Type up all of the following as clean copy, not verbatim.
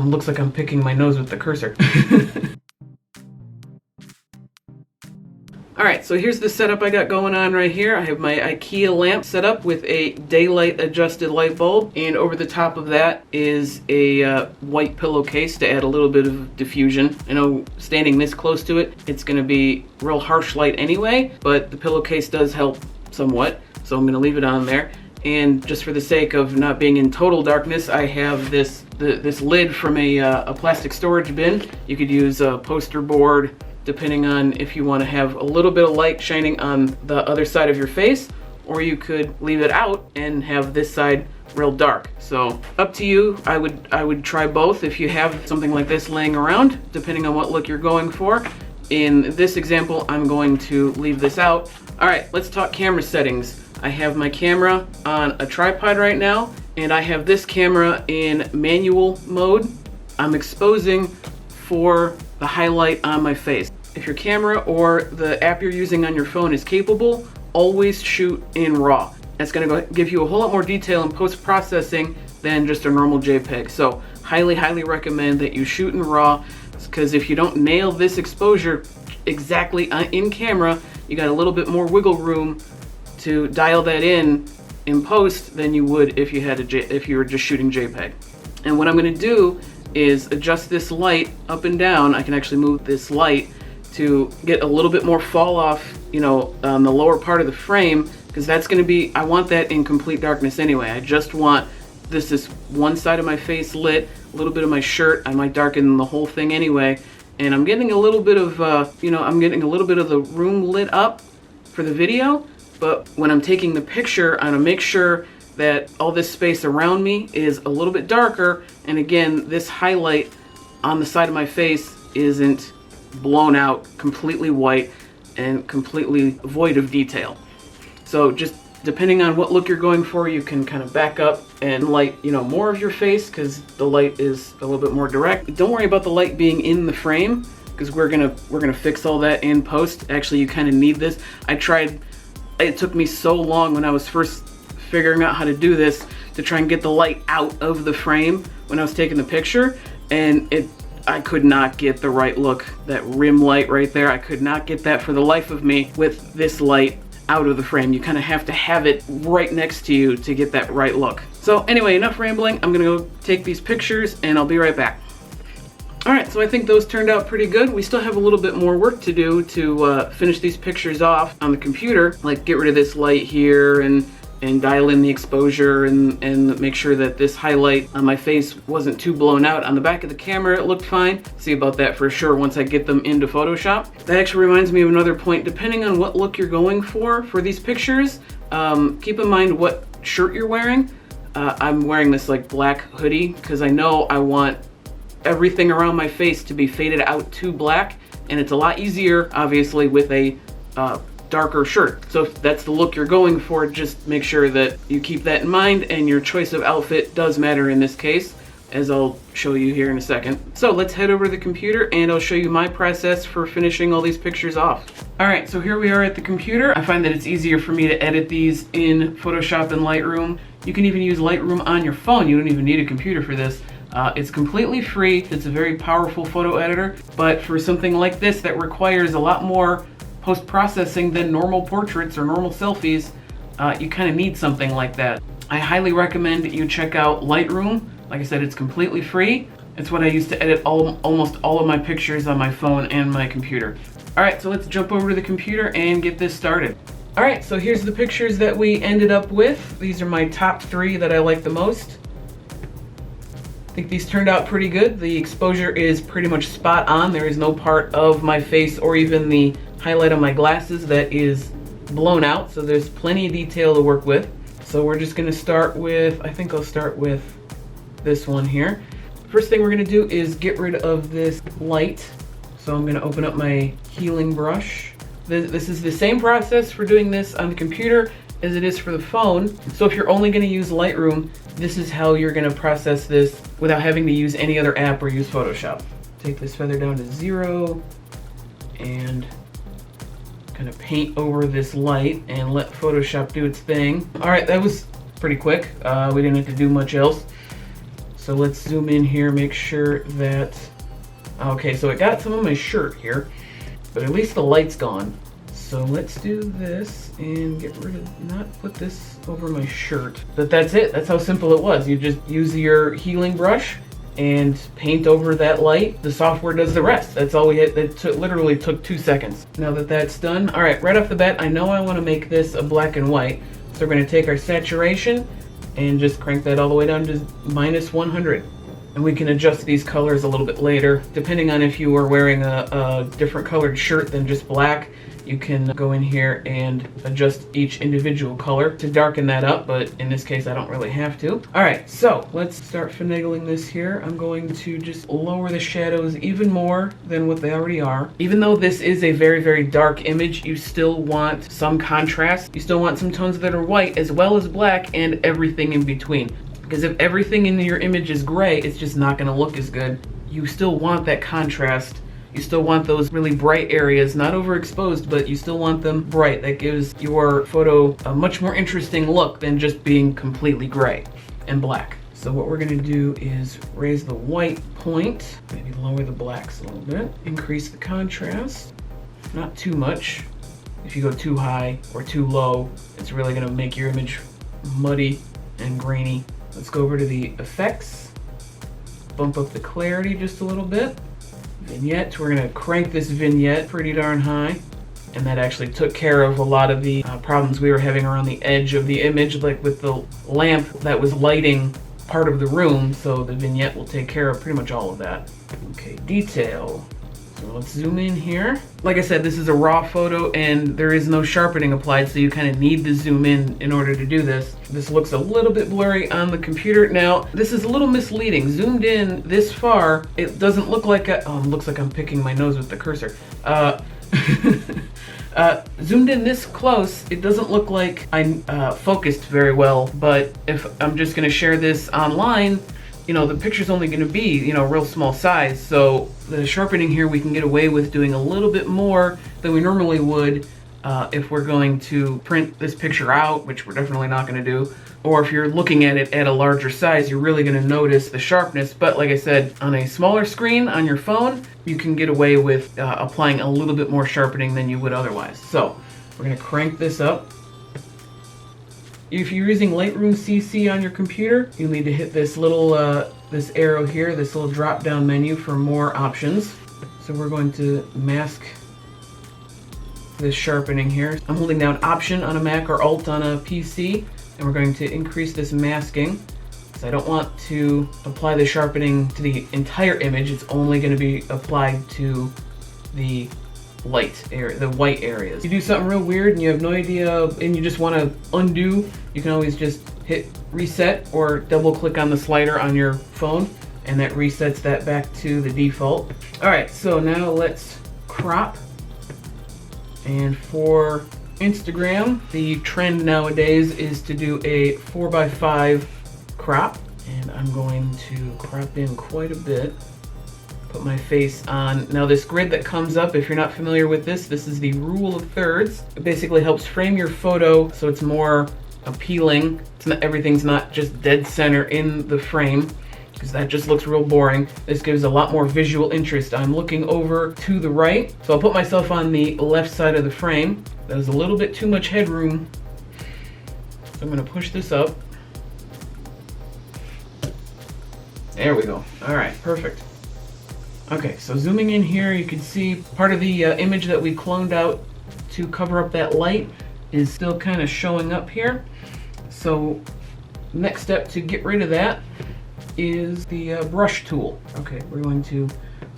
looks like I'm picking my nose with the cursor. Alright, so here's the setup I got going on right here. I have my IKEA lamp set up with a daylight adjusted light bulb, and over the top of that is a white pillowcase to add a little bit of diffusion. I know standing this close to it, it's going to be real harsh light anyway, but the pillowcase does help somewhat, so I'm going to leave it on there. And just for the sake of not being in total darkness, I have this lid from a plastic storage bin. You could use a poster board, depending on if you want to have a little bit of light shining on the other side of your face, or you could leave it out and have this side real dark. So up to you. I would try both if you have something like this laying around, depending on what look you're going for. In this example, I'm going to leave this out. All right, let's talk camera settings. I have my camera on a tripod right now, and I have this camera in manual mode. I'm exposing for the highlight on my face. If your camera or the app you're using on your phone is capable, always shoot in RAW. That's gonna give you a whole lot more detail in post-processing than just a normal JPEG. So highly, highly recommend that you shoot in RAW, because if you don't nail this exposure exactly in camera, you got a little bit more wiggle room to dial that in post than you would if you were just shooting JPEG. And what I'm gonna do is adjust this light up and down. I can actually move this light to get a little bit more fall off, on the lower part of the frame, because that's going to be, I want that in complete darkness anyway. I just want this one side of my face lit, a little bit of my shirt. I might darken the whole thing anyway, and I'm getting a little bit of, I'm getting a little bit of the room lit up for the video. But when I'm taking the picture, I'm gonna make sure that all this space around me is a little bit darker, and again, this highlight on the side of my face isn't blown out, completely white and completely void of detail. So just depending on what look you're going for, you can kind of back up and light more of your face, because the light is a little bit more direct. Don't worry about the light being in the frame, because we're gonna fix all that in post. Actually, you kind of need this. It took me so long when I was first figuring out how to do this to try and get the light out of the frame when I was taking the picture, and I could not get the right look. That rim light right there, I could not get that for the life of me with this light out of the frame. You kind of have to have it right next to you to get that right look. So anyway, enough rambling. I'm gonna go take these pictures and I'll be right back. All right, so I think those turned out pretty good. We still have a little bit more work to do to finish these pictures off on the computer, like get rid of this light here and dial in the exposure and make sure that this highlight on my face wasn't too blown out. On the back of the camera, it looked fine. See about that for sure once I get them into Photoshop. That actually reminds me of another point. Depending on what look you're going for these pictures, keep in mind what shirt you're wearing. I'm wearing this like black hoodie because I know I want everything around my face to be faded out to black, and it's a lot easier obviously with a darker shirt. So if that's the look you're going for, just make sure that you keep that in mind, and your choice of outfit does matter in this case, as I'll show you here in a second. So let's head over to the computer and I'll show you my process for finishing all these pictures off. All right, so here we are at the computer. I find that it's easier for me to edit these in Photoshop and Lightroom. You can even use Lightroom on your phone. You don't even need a computer for this. It's completely free. It's a very powerful photo editor, but for something like this that requires a lot more post-processing than normal portraits or normal selfies, you kind of need something like that. I highly recommend you check out Lightroom. Like I said, it's completely free. It's what I use to edit almost all of my pictures on my phone and my computer. All right, so let's jump over to the computer and get this started. All right, so here's the pictures that we ended up with. These are my top 3 that I like the most. I think these turned out pretty good. The exposure is pretty much spot on. There is no part of my face or even the highlight on my glasses that is blown out, so there's plenty of detail to work with. So we're just gonna start with, I think I'll start with this one here. First thing we're gonna do is get rid of this light. So I'm gonna open up my healing brush. This is the same process for doing this on the computer as it is for the phone. So if you're only gonna use Lightroom, this is how you're gonna process this without having to use any other app or use Photoshop. Take this feather down to 0 and kind of paint over this light and let Photoshop do its thing. All right, that was pretty quick. We didn't have to do much else. So let's zoom in here, make sure that, okay, so it got some of my shirt here, but at least the light's gone. So let's do this and get rid of, not put this over my shirt. But that's it, that's how simple it was. You just use your healing brush and paint over that light. The software does the rest. That's all we had. It literally took 2 seconds. Now that that's done, all right, right off the bat, I know I want to make this a black and white. So we're going to take our saturation and just crank that all the way down to -100. And we can adjust these colors a little bit later. Depending on if you are wearing a different colored shirt than just black, you can go in here and adjust each individual color to darken that up, but in this case I don't really have to. All right, so let's start finagling this here. I'm going to just lower the shadows even more than what they already are. Even though this is a very, very dark image, you still want some contrast. You still want some tones that are white as well as black and everything in between. Because if everything in your image is gray, it's just not gonna look as good. You still want that contrast. You still want those really bright areas, not overexposed, but you still want them bright. That gives your photo a much more interesting look than just being completely gray and black. So what we're gonna do is raise the white point, maybe lower the blacks a little bit, increase the contrast, not too much. If you go too high or too low, it's really gonna make your image muddy and grainy. Let's go over to the effects, bump up the clarity just a little bit. Vignettes, we're gonna crank this vignette pretty darn high, and that actually took care of a lot of the problems we were having around the edge of the image, like with the lamp that was lighting part of the room, so the vignette will take care of pretty much all of that. Okay, detail. So let's zoom in here. Like I said, this is a raw photo and there is no sharpening applied, so you kind of need to zoom in order to do this. This looks a little bit blurry on the computer. Now, this is a little misleading. Zoomed in this far, it doesn't look like it looks like I'm picking my nose with the cursor. Zoomed in this close, it doesn't look like I focused very well, but if I'm just gonna share this online, you know, the picture's only gonna be, you know, real small size, so the sharpening here we can get away with doing a little bit more than we normally would if we're going to print this picture out, which we're definitely not gonna do, or if you're looking at it at a larger size, you're really gonna notice the sharpness. But like I said, on a smaller screen on your phone, you can get away with applying a little bit more sharpening than you would otherwise. So we're gonna crank this up. If you're using Lightroom CC on your computer, you'll need to hit this little this arrow here, this little drop down menu for more options. So we're going to mask this sharpening here. I'm holding down Option on a Mac or Alt on a PC, and we're going to increase this masking. So I don't want to apply the sharpening to the entire image. It's only going to be applied to the light area, the white areas. If you do something real weird and you have no idea and you just want to undo, you can always just hit reset or double click on the slider on your phone and that resets that back to the default. All right, so now let's crop. And for Instagram, the trend nowadays is to do a 4:5 crop, and I'm going to crop in quite a bit. Put my face on. Now this grid that comes up, if you're not familiar with this, this is the rule of thirds. It basically helps frame your photo so it's more appealing. It's not, everything's not just dead center in the frame, because that just looks real boring. This gives a lot more visual interest. I'm looking over to the right, so I'll put myself on the left side of the frame. There's a little bit too much headroom, so I'm gonna push this up. There we go. All right, perfect. Okay, so zooming in here, you can see part of the image that we cloned out to cover up that light is still kind of showing up here. So next step to get rid of that is the brush tool. Okay, we're going to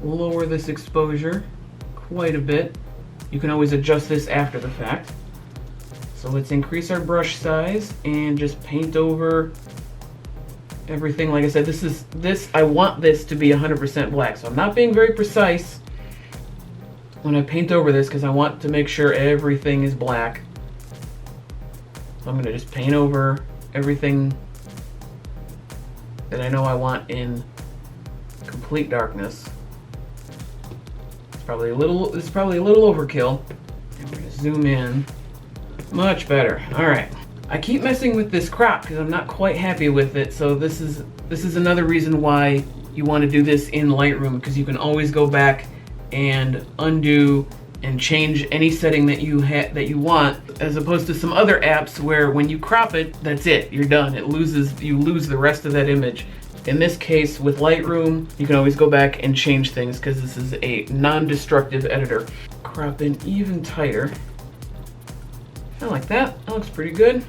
lower this exposure quite a bit. You can always adjust this after the fact. So let's increase our brush size and just paint over everything. Like I said, I want this to be 100% black, so I'm not being very precise when I paint over this because I want to make sure everything is black. So I'm going to just paint over everything that I know I want in complete darkness. It's probably a little overkill. And we're going to zoom in. Much better. All right. I keep messing with this crop because I'm not quite happy with it. So this is another reason why you want to do this in Lightroom, because you can always go back and undo and change any setting that you want, as opposed to some other apps where when you crop it, that's it, you're done. You lose the rest of that image. In this case, with Lightroom, you can always go back and change things because this is a non-destructive editor. Crop in even tighter. I like that. That looks pretty good.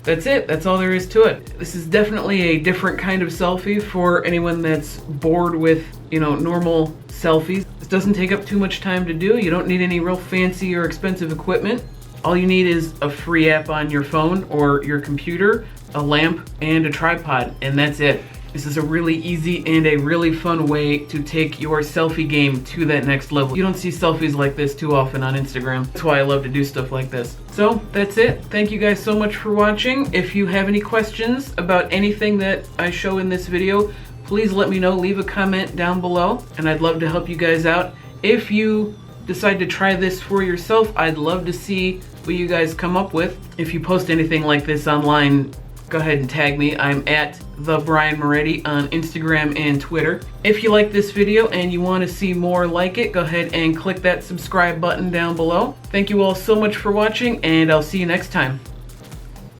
That's it. That's all there is to it. This is definitely a different kind of selfie for anyone that's bored with, normal selfies. This doesn't take up too much time to do. You don't need any real fancy or expensive equipment. All you need is a free app on your phone or your computer, a lamp, and a tripod, and that's it. This is a really easy and a really fun way to take your selfie game to that next level. You don't see selfies like this too often on Instagram. That's why I love to do stuff like this. So that's it. Thank you guys so much for watching. If you have any questions about anything that I show in this video, please let me know. Leave a comment down below, and I'd love to help you guys out. If you decide to try this for yourself, I'd love to see what you guys come up with. If you post anything like this online, go ahead and tag me. I'm at the Brian Moretti on Instagram and Twitter. If you like this video and you want to see more like it, go ahead and click that subscribe button down below. Thank you all so much for watching, and I'll see you next time.